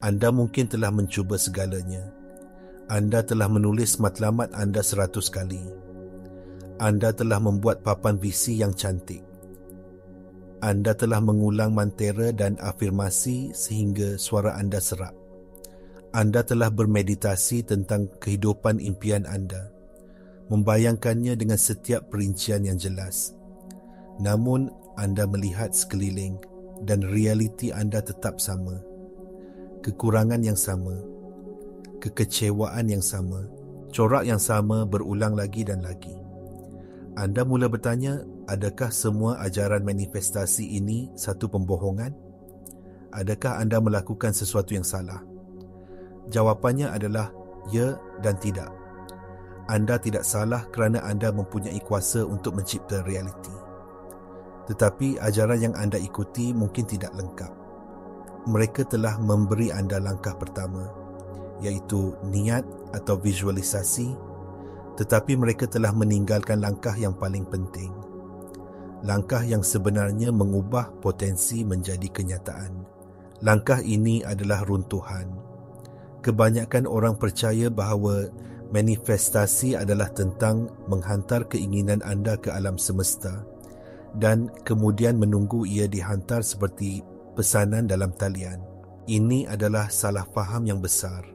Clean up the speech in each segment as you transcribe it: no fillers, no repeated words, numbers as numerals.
Anda mungkin telah mencuba segalanya. Anda telah menulis matlamat anda 100 kali. Anda telah membuat papan visi yang cantik. Anda telah mengulang mantera dan afirmasi sehingga suara anda serak. Anda telah bermeditasi tentang kehidupan impian anda, membayangkannya dengan setiap perincian yang jelas. Namun, anda melihat sekeliling dan realiti anda tetap sama. Kekurangan yang sama, kekecewaan yang sama, corak yang sama berulang lagi dan lagi. Anda mula bertanya, adakah semua ajaran manifestasi ini satu pembohongan? Adakah anda melakukan sesuatu yang salah? Jawapannya adalah ya dan tidak. Anda tidak salah kerana anda mempunyai kuasa untuk mencipta realiti. Tetapi ajaran yang anda ikuti mungkin tidak lengkap. Mereka telah memberi anda langkah pertama, iaitu niat atau visualisasi, tetapi mereka telah meninggalkan langkah yang paling penting. Langkah yang sebenarnya mengubah potensi menjadi kenyataan. Langkah ini adalah runtuhan. Kebanyakan orang percaya bahawa manifestasi adalah tentang menghantar keinginan anda ke alam semesta dan kemudian menunggu ia dihantar seperti pesanan dalam talian. Ini adalah salah faham yang besar.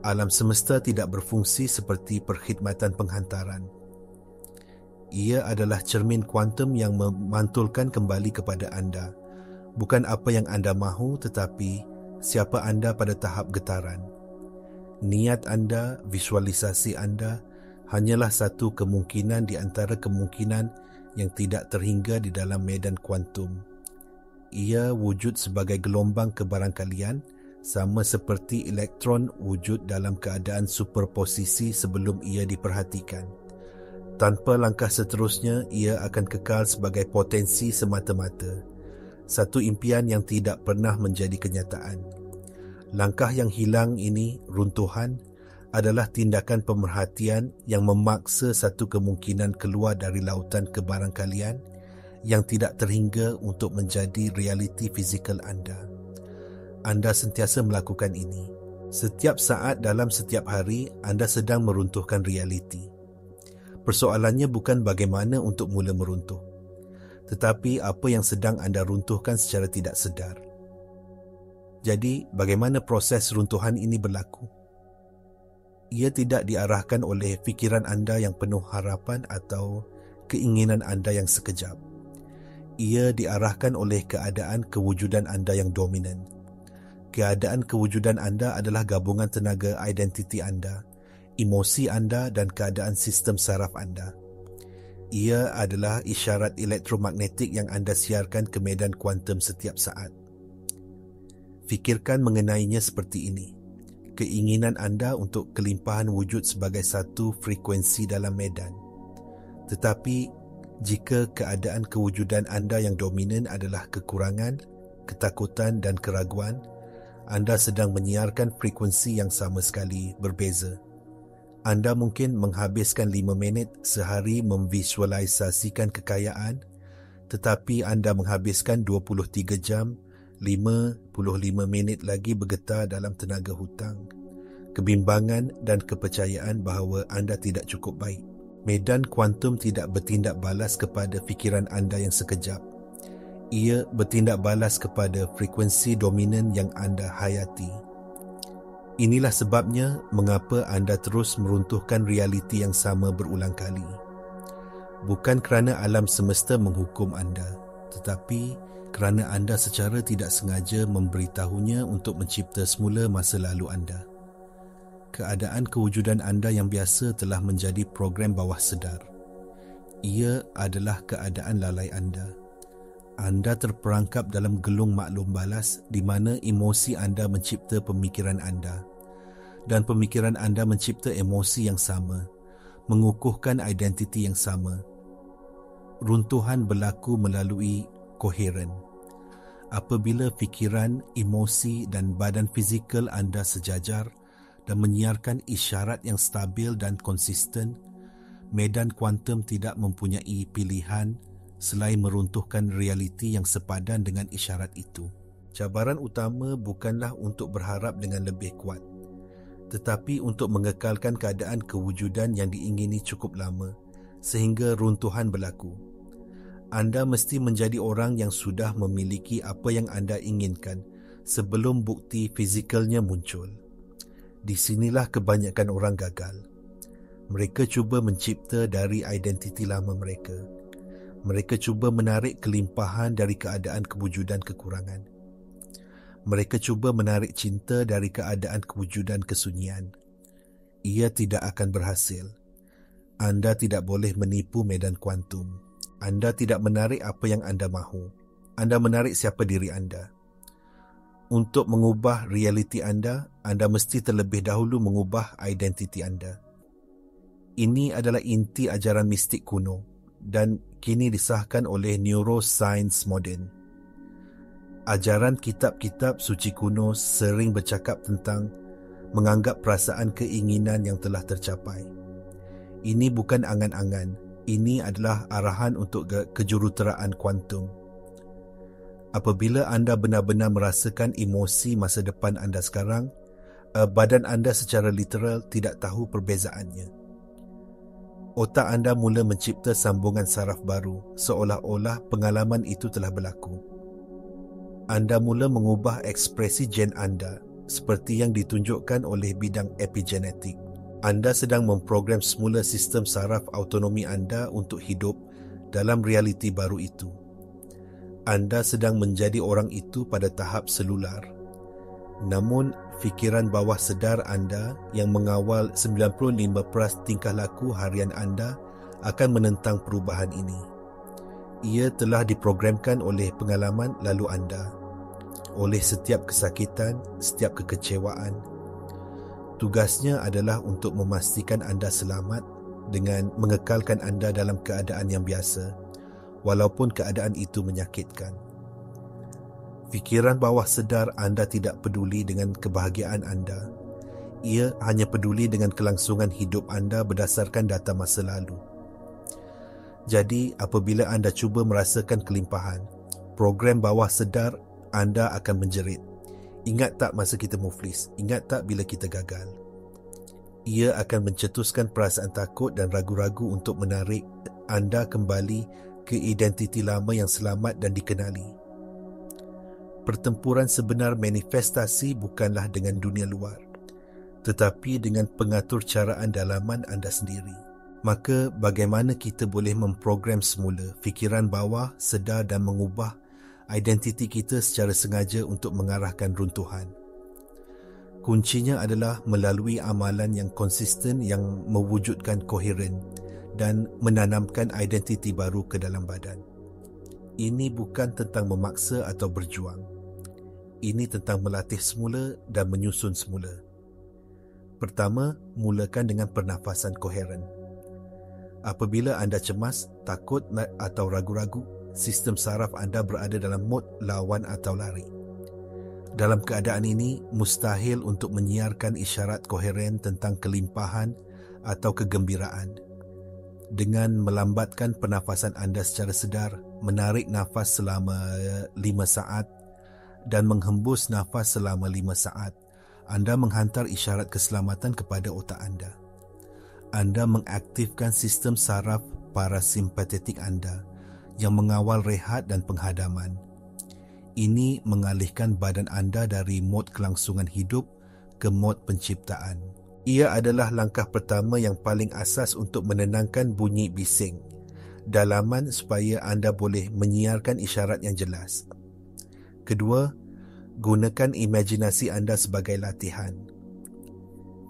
Alam semesta tidak berfungsi seperti perkhidmatan penghantaran. Ia adalah cermin kuantum yang memantulkan kembali kepada anda. Bukan apa yang anda mahu, tetapi siapa anda pada tahap getaran. Niat anda, visualisasi anda hanyalah satu kemungkinan di antara kemungkinan yang tidak terhingga di dalam medan kuantum. Ia wujud sebagai gelombang kebarangkalian, sama seperti elektron wujud dalam keadaan superposisi sebelum ia diperhatikan. Tanpa langkah seterusnya, ia akan kekal sebagai potensi semata-mata, satu impian yang tidak pernah menjadi kenyataan. Langkah yang hilang ini, runtuhan, adalah tindakan pemerhatian yang memaksa satu kemungkinan keluar dari lautan kebarangkalian yang tidak terhingga untuk menjadi realiti fizikal anda. Anda sentiasa melakukan ini. Setiap saat dalam setiap hari, anda sedang meruntuhkan realiti. Persoalannya bukan bagaimana untuk mula meruntuh, tetapi apa yang sedang anda runtuhkan secara tidak sedar. Jadi, bagaimana proses runtuhan ini berlaku? Ia tidak diarahkan oleh fikiran anda yang penuh harapan atau keinginan anda yang sekejap. Ia diarahkan oleh keadaan kewujudan anda yang dominan. Keadaan kewujudan anda adalah gabungan tenaga identiti anda, emosi anda dan keadaan sistem saraf anda. Ia adalah isyarat elektromagnetik yang anda siarkan ke medan kuantum setiap saat. Fikirkan mengenainya seperti ini. Keinginan anda untuk kelimpahan wujud sebagai satu frekuensi dalam medan. Tetapi, jika keadaan kewujudan anda yang dominan adalah kekurangan, ketakutan dan keraguan, anda sedang menyiarkan frekuensi yang sama sekali berbeza. Anda mungkin menghabiskan 5 minit sehari memvisualisasikan kekayaan, tetapi anda menghabiskan 23 jam, 55 minit lagi bergetar dalam tenaga hutang, kebimbangan dan kepercayaan bahawa anda tidak cukup baik. Medan kuantum tidak bertindak balas kepada fikiran anda yang sekejap. Ia bertindak balas kepada frekuensi dominan yang anda hayati. Inilah sebabnya mengapa anda terus meruntuhkan realiti yang sama berulang kali. Bukan kerana alam semesta menghukum anda, tetapi kerana anda secara tidak sengaja memberitahunya untuk mencipta semula masa lalu anda. Keadaan kewujudan anda yang biasa telah menjadi program bawah sedar. Ia adalah keadaan lalai anda. Anda terperangkap dalam gelung maklum balas di mana emosi anda mencipta pemikiran anda dan pemikiran anda mencipta emosi yang sama, mengukuhkan identiti yang sama. Runtuhan berlaku melalui koheren. Apabila fikiran, emosi dan badan fizikal anda sejajar dan menyiarkan isyarat yang stabil dan konsisten, medan kuantum tidak mempunyai pilihan selain meruntuhkan realiti yang sepadan dengan isyarat itu. cabaran utama bukanlah untuk berharap dengan lebih kuat, tetapi untuk mengekalkan keadaan kewujudan yang diingini cukup lama sehingga runtuhan berlaku. Anda mesti menjadi orang yang sudah memiliki apa yang anda inginkan sebelum bukti fizikalnya muncul. Di sinilah kebanyakan orang gagal. Mereka cuba mencipta dari identiti lama mereka. Mereka cuba menarik kelimpahan dari keadaan kewujudan kekurangan. Mereka cuba menarik cinta dari keadaan kewujudan kesunyian. Ia tidak akan berhasil. Anda tidak boleh menipu medan kuantum. Anda tidak menarik apa yang anda mahu. Anda menarik siapa diri anda. Untuk mengubah realiti anda mesti terlebih dahulu mengubah identiti anda. Ini adalah inti ajaran mistik kuno dan kini disahkan oleh neuroscience moden. Ajaran kitab-kitab suci kuno sering bercakap tentang menganggap perasaan keinginan yang telah tercapai. Ini bukan angan-angan. Ini adalah arahan untuk kejuruteraan kuantum. Apabila anda benar-benar merasakan emosi masa depan anda sekarang, badan anda secara literal tidak tahu perbezaannya. Otak anda mula mencipta sambungan saraf baru, seolah-olah pengalaman itu telah berlaku. Anda mula mengubah ekspresi gen anda, seperti yang ditunjukkan oleh bidang epigenetik. Anda sedang memprogram semula sistem saraf autonomi anda untuk hidup dalam realiti baru itu. Anda sedang menjadi orang itu pada tahap selular. Namun, fikiran bawah sedar anda yang mengawal 95% tingkah laku harian anda akan menentang perubahan ini. Ia telah diprogramkan oleh pengalaman lalu anda, oleh setiap kesakitan, setiap kekecewaan. Tugasnya adalah untuk memastikan anda selamat dengan mengekalkan anda dalam keadaan yang biasa, walaupun keadaan itu menyakitkan. Fikiran bawah sedar anda tidak peduli dengan kebahagiaan anda. Ia hanya peduli dengan kelangsungan hidup anda berdasarkan data masa lalu. Jadi, apabila anda cuba merasakan kelimpahan, program bawah sedar anda akan menjerit. Ingat tak masa kita muflis? Ingat tak bila kita gagal? Ia akan mencetuskan perasaan takut dan ragu-ragu untuk menarik anda kembali ke identiti lama yang selamat dan dikenali. Pertempuran sebenar manifestasi bukanlah dengan dunia luar, tetapi dengan pengatur caraan dalaman anda sendiri. Maka bagaimana kita boleh memprogram semula fikiran bawah sedar dan mengubah identiti kita secara sengaja untuk mengarahkan runtuhan? Kuncinya adalah melalui amalan yang konsisten yang mewujudkan koheren dan menanamkan identiti baru ke dalam badan. Ini bukan tentang memaksa atau berjuang. Ini tentang melatih semula dan menyusun semula. Pertama, mulakan dengan pernafasan koheren. Apabila anda cemas, takut atau ragu-ragu, sistem saraf anda berada dalam mod lawan atau lari. Dalam keadaan ini, mustahil untuk menyiarkan isyarat koheren tentang kelimpahan atau kegembiraan. Dengan melambatkan pernafasan anda secara sedar, menarik nafas selama 5 saat dan menghembus nafas selama 5 saat, anda menghantar isyarat keselamatan kepada otak anda. Anda mengaktifkan sistem saraf parasimpatetik anda yang mengawal rehat dan penghadaman. Ini mengalihkan badan anda dari mod kelangsungan hidup ke mod penciptaan. Ia adalah langkah pertama yang paling asas untuk menenangkan bunyi bising dalaman supaya anda boleh menyiarkan isyarat yang jelas. Kedua, gunakan imajinasi anda sebagai latihan.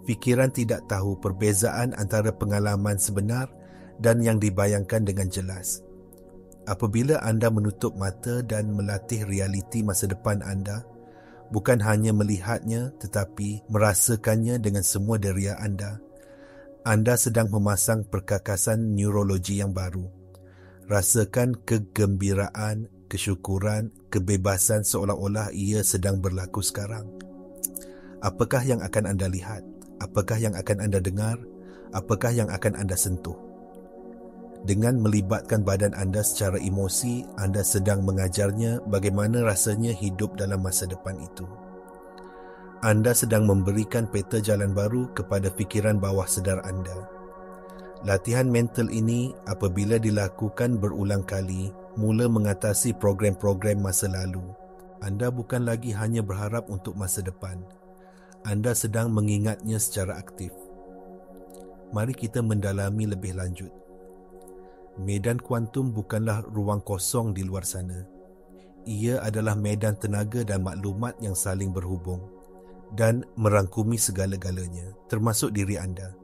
Fikiran tidak tahu perbezaan antara pengalaman sebenar dan yang dibayangkan dengan jelas. Apabila anda menutup mata dan melatih realiti masa depan anda, bukan hanya melihatnya tetapi merasakannya dengan semua deria anda sedang memasang perkakasan neurologi yang baru. Rasakan kegembiraan, kesyukuran, kebebasan seolah-olah ia sedang berlaku sekarang. Apakah yang akan anda lihat? Apakah yang akan anda dengar? Apakah yang akan anda sentuh? Dengan melibatkan badan anda secara emosi, anda sedang mengajarnya bagaimana rasanya hidup dalam masa depan itu. Anda sedang memberikan peta jalan baru kepada fikiran bawah sedar anda. Latihan mental ini apabila dilakukan berulang kali, mula mengatasi program-program masa lalu. Anda bukan lagi hanya berharap untuk masa depan. Anda sedang mengingatnya secara aktif. Mari kita mendalami lebih lanjut. Medan kuantum bukanlah ruang kosong di luar sana. Ia adalah medan tenaga dan maklumat yang saling berhubung dan merangkumi segala-galanya, termasuk diri anda.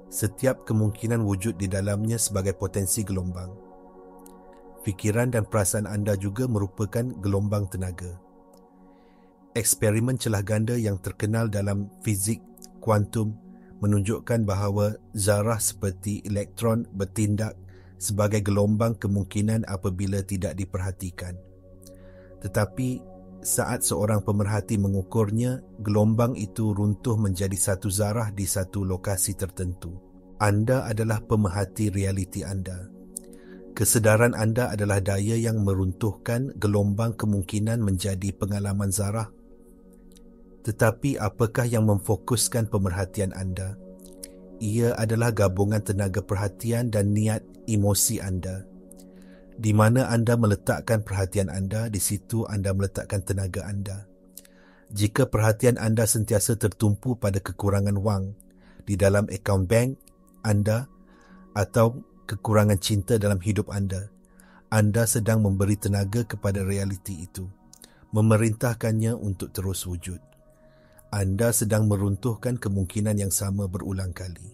Setiap kemungkinan wujud di dalamnya sebagai potensi gelombang. Fikiran dan perasaan anda juga merupakan gelombang tenaga. Eksperimen celah ganda yang terkenal dalam fizik kuantum menunjukkan bahawa zarah seperti elektron bertindak sebagai gelombang kemungkinan apabila tidak diperhatikan. Tetapi saat seorang pemerhati mengukurnya, gelombang itu runtuh menjadi satu zarah di satu lokasi tertentu. Anda adalah pemerhati realiti anda. Kesedaran anda adalah daya yang meruntuhkan gelombang kemungkinan menjadi pengalaman zarah. Tetapi apakah yang memfokuskan pemerhatian anda? Ia adalah gabungan tenaga perhatian dan niat emosi anda. Di mana anda meletakkan perhatian anda, di situ anda meletakkan tenaga anda. Jika perhatian anda sentiasa tertumpu pada kekurangan wang di dalam akaun bank anda atau kekurangan cinta dalam hidup anda sedang memberi tenaga kepada realiti itu, memerintahkannya untuk terus wujud. Anda sedang meruntuhkan kemungkinan yang sama berulang kali.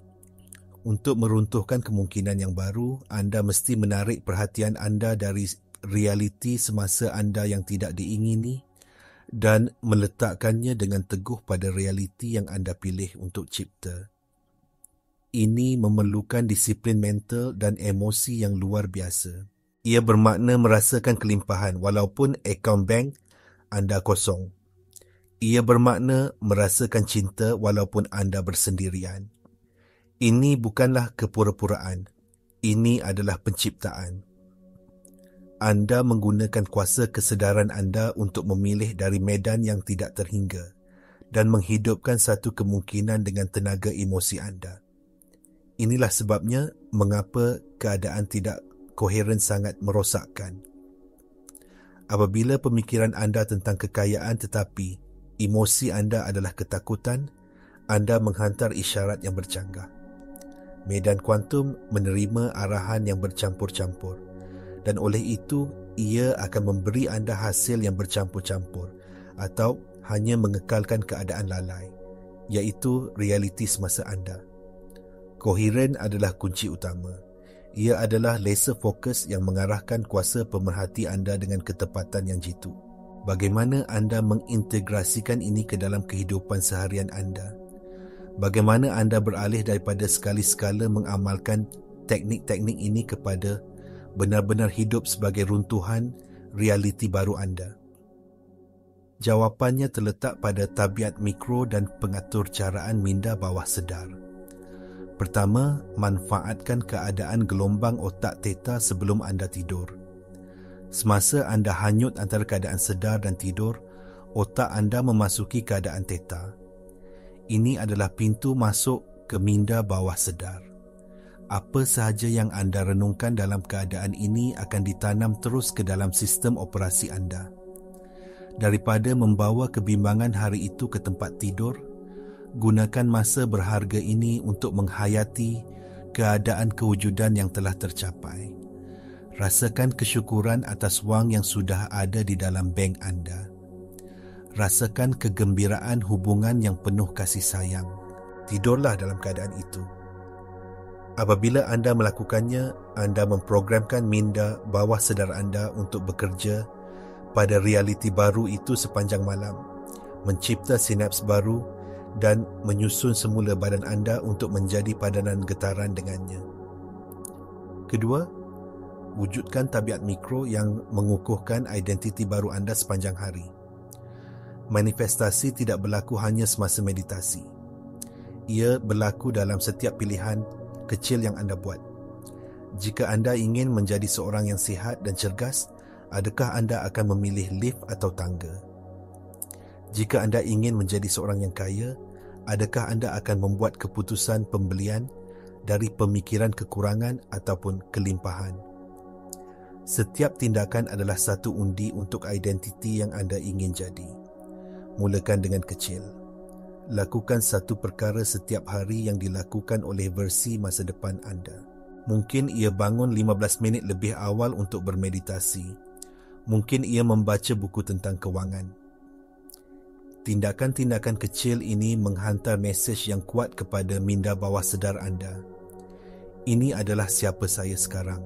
Untuk meruntuhkan kemungkinan yang baru, anda mesti menarik perhatian anda dari realiti semasa anda yang tidak diingini dan meletakkannya dengan teguh pada realiti yang anda pilih untuk cipta. Ini memerlukan disiplin mental dan emosi yang luar biasa. Ia bermakna merasakan kelimpahan walaupun akaun bank anda kosong. Ia bermakna merasakan cinta walaupun anda bersendirian. Ini bukanlah kepura-puraan. Ini adalah penciptaan. Anda menggunakan kuasa kesedaran anda untuk memilih dari medan yang tidak terhingga dan menghidupkan satu kemungkinan dengan tenaga emosi anda. Inilah sebabnya mengapa keadaan tidak koheren sangat merosakkan. Apabila pemikiran anda tentang kekayaan tetapi emosi anda adalah ketakutan, anda menghantar isyarat yang bercanggah. Medan kuantum menerima arahan yang bercampur-campur dan oleh itu ia akan memberi anda hasil yang bercampur-campur atau hanya mengekalkan keadaan lalai, iaitu realiti semasa anda. Koheren adalah kunci utama. Ia adalah laser fokus yang mengarahkan kuasa pemerhati anda dengan ketepatan yang jitu. Bagaimana anda mengintegrasikan ini ke dalam kehidupan seharian anda? Bagaimana anda beralih daripada sekali-sekala mengamalkan teknik-teknik ini kepada benar-benar hidup sebagai runtuhan realiti baru anda? Jawapannya terletak pada tabiat mikro dan pengaturcaraan minda bawah sedar. Pertama, manfaatkan keadaan gelombang otak theta sebelum anda tidur. Semasa anda hanyut antara keadaan sedar dan tidur, otak anda memasuki keadaan theta. Ini adalah pintu masuk ke minda bawah sedar. Apa sahaja yang anda renungkan dalam keadaan ini akan ditanam terus ke dalam sistem operasi anda. Daripada membawa kebimbangan hari itu ke tempat tidur, gunakan masa berharga ini untuk menghayati keadaan kewujudan yang telah tercapai. Rasakan kesyukuran atas wang yang sudah ada di dalam bank anda. Rasakan kegembiraan hubungan yang penuh kasih sayang. Tidurlah dalam keadaan itu. Apabila anda melakukannya, anda memprogramkan minda bawah sedar anda untuk bekerja pada realiti baru itu sepanjang malam, mencipta sinaps baru dan menyusun semula badan anda untuk menjadi padanan getaran dengannya. Kedua, wujudkan tabiat mikro yang mengukuhkan identiti baru anda sepanjang hari. Manifestasi tidak berlaku hanya semasa meditasi. Ia berlaku dalam setiap pilihan kecil yang anda buat. Jika anda ingin menjadi seorang yang sihat dan cergas, adakah anda akan memilih lift atau tangga? Jika anda ingin menjadi seorang yang kaya, adakah anda akan membuat keputusan pembelian dari pemikiran kekurangan ataupun kelimpahan? Setiap tindakan adalah satu undi untuk identiti yang anda ingin jadi. Mulakan dengan kecil. Lakukan satu perkara setiap hari yang dilakukan oleh versi masa depan anda. Mungkin ia bangun 15 minit lebih awal untuk bermeditasi. Mungkin ia membaca buku tentang kewangan. Tindakan-tindakan kecil ini menghantar mesej yang kuat kepada minda bawah sedar anda. Ini adalah siapa saya sekarang.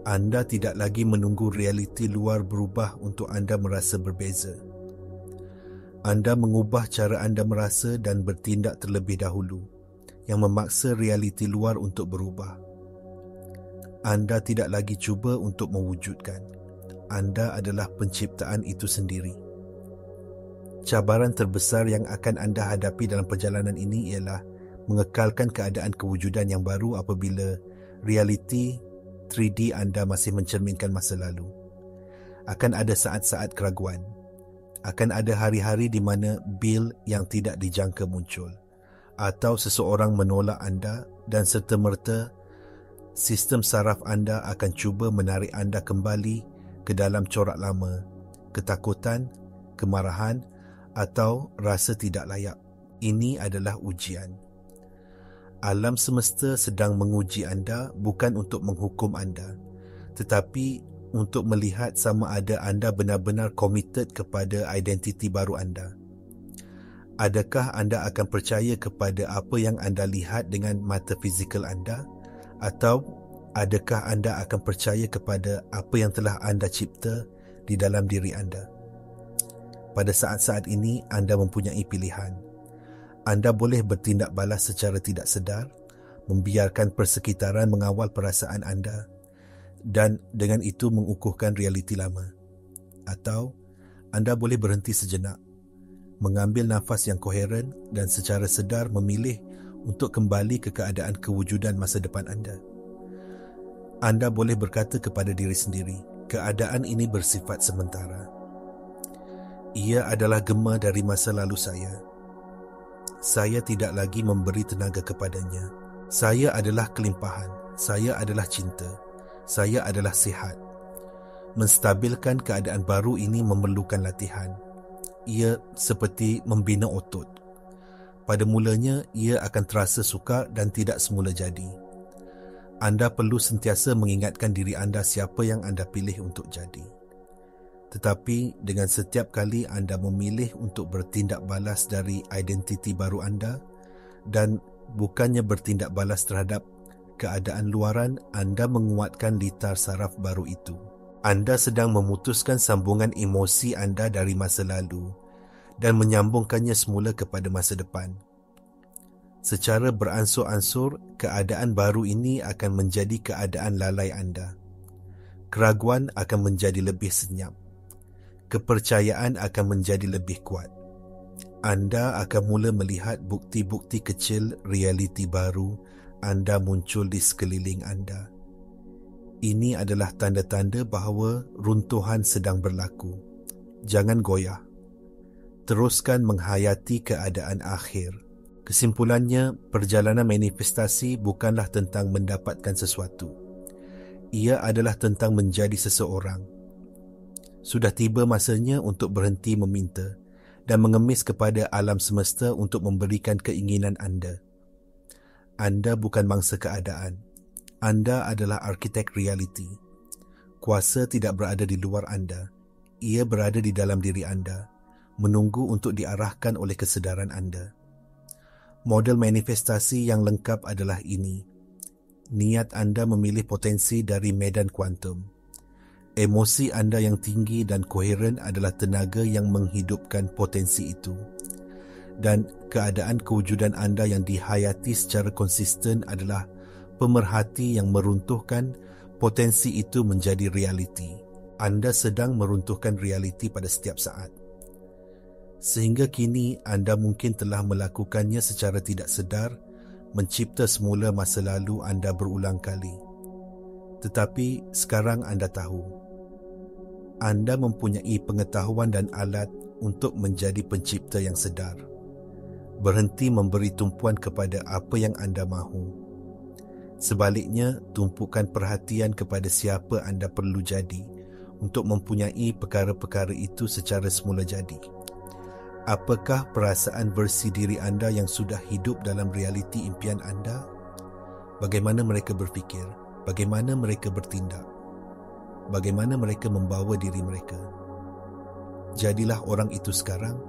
Anda tidak lagi menunggu realiti luar berubah untuk anda merasa berbeza. Anda mengubah cara anda merasa dan bertindak terlebih dahulu, yang memaksa realiti luar untuk berubah. Anda tidak lagi cuba untuk mewujudkan. Anda adalah penciptaan itu sendiri. Cabaran terbesar yang akan anda hadapi dalam perjalanan ini ialah mengekalkan keadaan kewujudan yang baru apabila realiti 3D anda masih mencerminkan masa lalu. Akan ada saat-saat keraguan. Akan ada hari-hari di mana bil yang tidak dijangka muncul. Atau seseorang menolak anda dan serta-merta sistem saraf anda akan cuba menarik anda kembali ke dalam corak lama, ketakutan, kemarahan atau rasa tidak layak. Ini adalah ujian. Alam semesta sedang menguji anda bukan untuk menghukum anda, tetapi untuk melihat sama ada anda benar-benar committed kepada identiti baru anda. Adakah anda akan percaya kepada apa yang anda lihat dengan mata fizikal anda? Atau adakah anda akan percaya kepada apa yang telah anda cipta di dalam diri anda? Pada saat-saat ini, anda mempunyai pilihan. Anda boleh bertindak balas secara tidak sedar, membiarkan persekitaran mengawal perasaan anda dan dengan itu mengukuhkan realiti lama. Atau anda boleh berhenti sejenak, mengambil nafas yang koheren dan secara sedar memilih untuk kembali ke keadaan kewujudan masa depan anda. Anda boleh berkata kepada diri sendiri, keadaan ini bersifat sementara. Ia adalah gema dari masa lalu saya. Saya tidak lagi memberi tenaga kepadanya. Saya adalah kelimpahan. Saya adalah cinta. Saya adalah sihat. Menstabilkan keadaan baru ini memerlukan latihan. Ia seperti membina otot. Pada mulanya, ia akan terasa sukar dan tidak semula jadi. Anda perlu sentiasa mengingatkan diri anda siapa yang anda pilih untuk jadi. Tetapi dengan setiap kali anda memilih untuk bertindak balas dari identiti baru anda dan bukannya bertindak balas terhadap keadaan luaran, anda menguatkan litar saraf baru itu. Anda sedang memutuskan sambungan emosi anda dari masa lalu dan menyambungkannya semula kepada masa depan. Secara beransur-ansur, keadaan baru ini akan menjadi keadaan lalai anda. Keraguan akan menjadi lebih senyap. Kepercayaan akan menjadi lebih kuat. Anda akan mula melihat bukti-bukti kecil realiti baru anda muncul di sekeliling anda. Ini adalah tanda-tanda bahawa runtuhan sedang berlaku. Jangan goyah. Teruskan menghayati keadaan akhir. Kesimpulannya, perjalanan manifestasi bukanlah tentang mendapatkan sesuatu. Ia adalah tentang menjadi seseorang. Sudah tiba masanya untuk berhenti meminta dan mengemis kepada alam semesta untuk memberikan keinginan anda. Anda bukan mangsa keadaan. Anda adalah arkitek realiti. Kuasa tidak berada di luar anda. Ia berada di dalam diri anda, menunggu untuk diarahkan oleh kesedaran anda. Model manifestasi yang lengkap adalah ini. Niat anda memilih potensi dari medan kuantum. Emosi anda yang tinggi dan koheren adalah tenaga yang menghidupkan potensi itu. Dan keadaan kewujudan anda yang dihayati secara konsisten adalah pemerhati yang meruntuhkan potensi itu menjadi realiti. Anda sedang meruntuhkan realiti pada setiap saat. Sehingga kini anda mungkin telah melakukannya secara tidak sedar, mencipta semula masa lalu anda berulang kali. Tetapi sekarang anda tahu. Anda mempunyai pengetahuan dan alat untuk menjadi pencipta yang sedar. Berhenti memberi tumpuan kepada apa yang anda mahu. Sebaliknya, tumpukan perhatian kepada siapa anda perlu jadi untuk mempunyai perkara-perkara itu secara semula jadi. Apakah perasaan versi diri anda yang sudah hidup dalam realiti impian anda? Bagaimana mereka berfikir? Bagaimana mereka bertindak? Bagaimana mereka membawa diri mereka? Jadilah orang itu sekarang.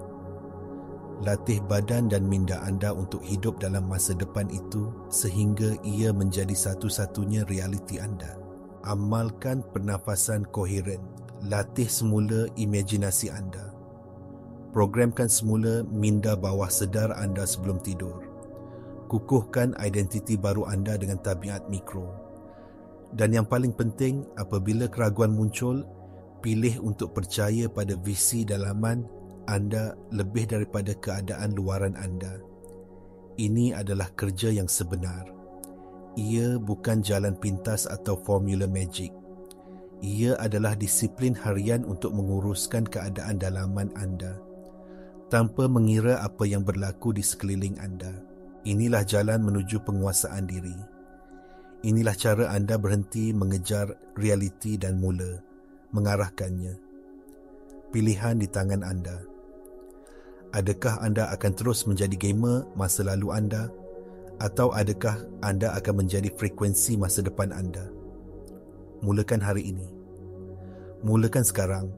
Latih badan dan minda anda untuk hidup dalam masa depan itu sehingga ia menjadi satu-satunya realiti anda. Amalkan pernafasan koheren. Latih semula imajinasi anda. Programkan semula minda bawah sedar anda sebelum tidur. Kukuhkan identiti baru anda dengan tabiat mikro. Dan yang paling penting, apabila keraguan muncul, pilih untuk percaya pada visi dalaman anda lebih daripada keadaan luaran anda. Ini adalah kerja yang sebenar. Ia bukan jalan pintas atau formula magic. Ia adalah disiplin harian untuk menguruskan keadaan dalaman anda, tanpa mengira apa yang berlaku di sekeliling anda. Inilah jalan menuju penguasaan diri. Inilah cara anda berhenti mengejar realiti dan mula mengarahkannya. Pilihan di tangan anda. Adakah anda akan terus menjadi gamer masa lalu anda, atau adakah anda akan menjadi frekuensi masa depan anda? Mulakan hari ini. Mulakan sekarang.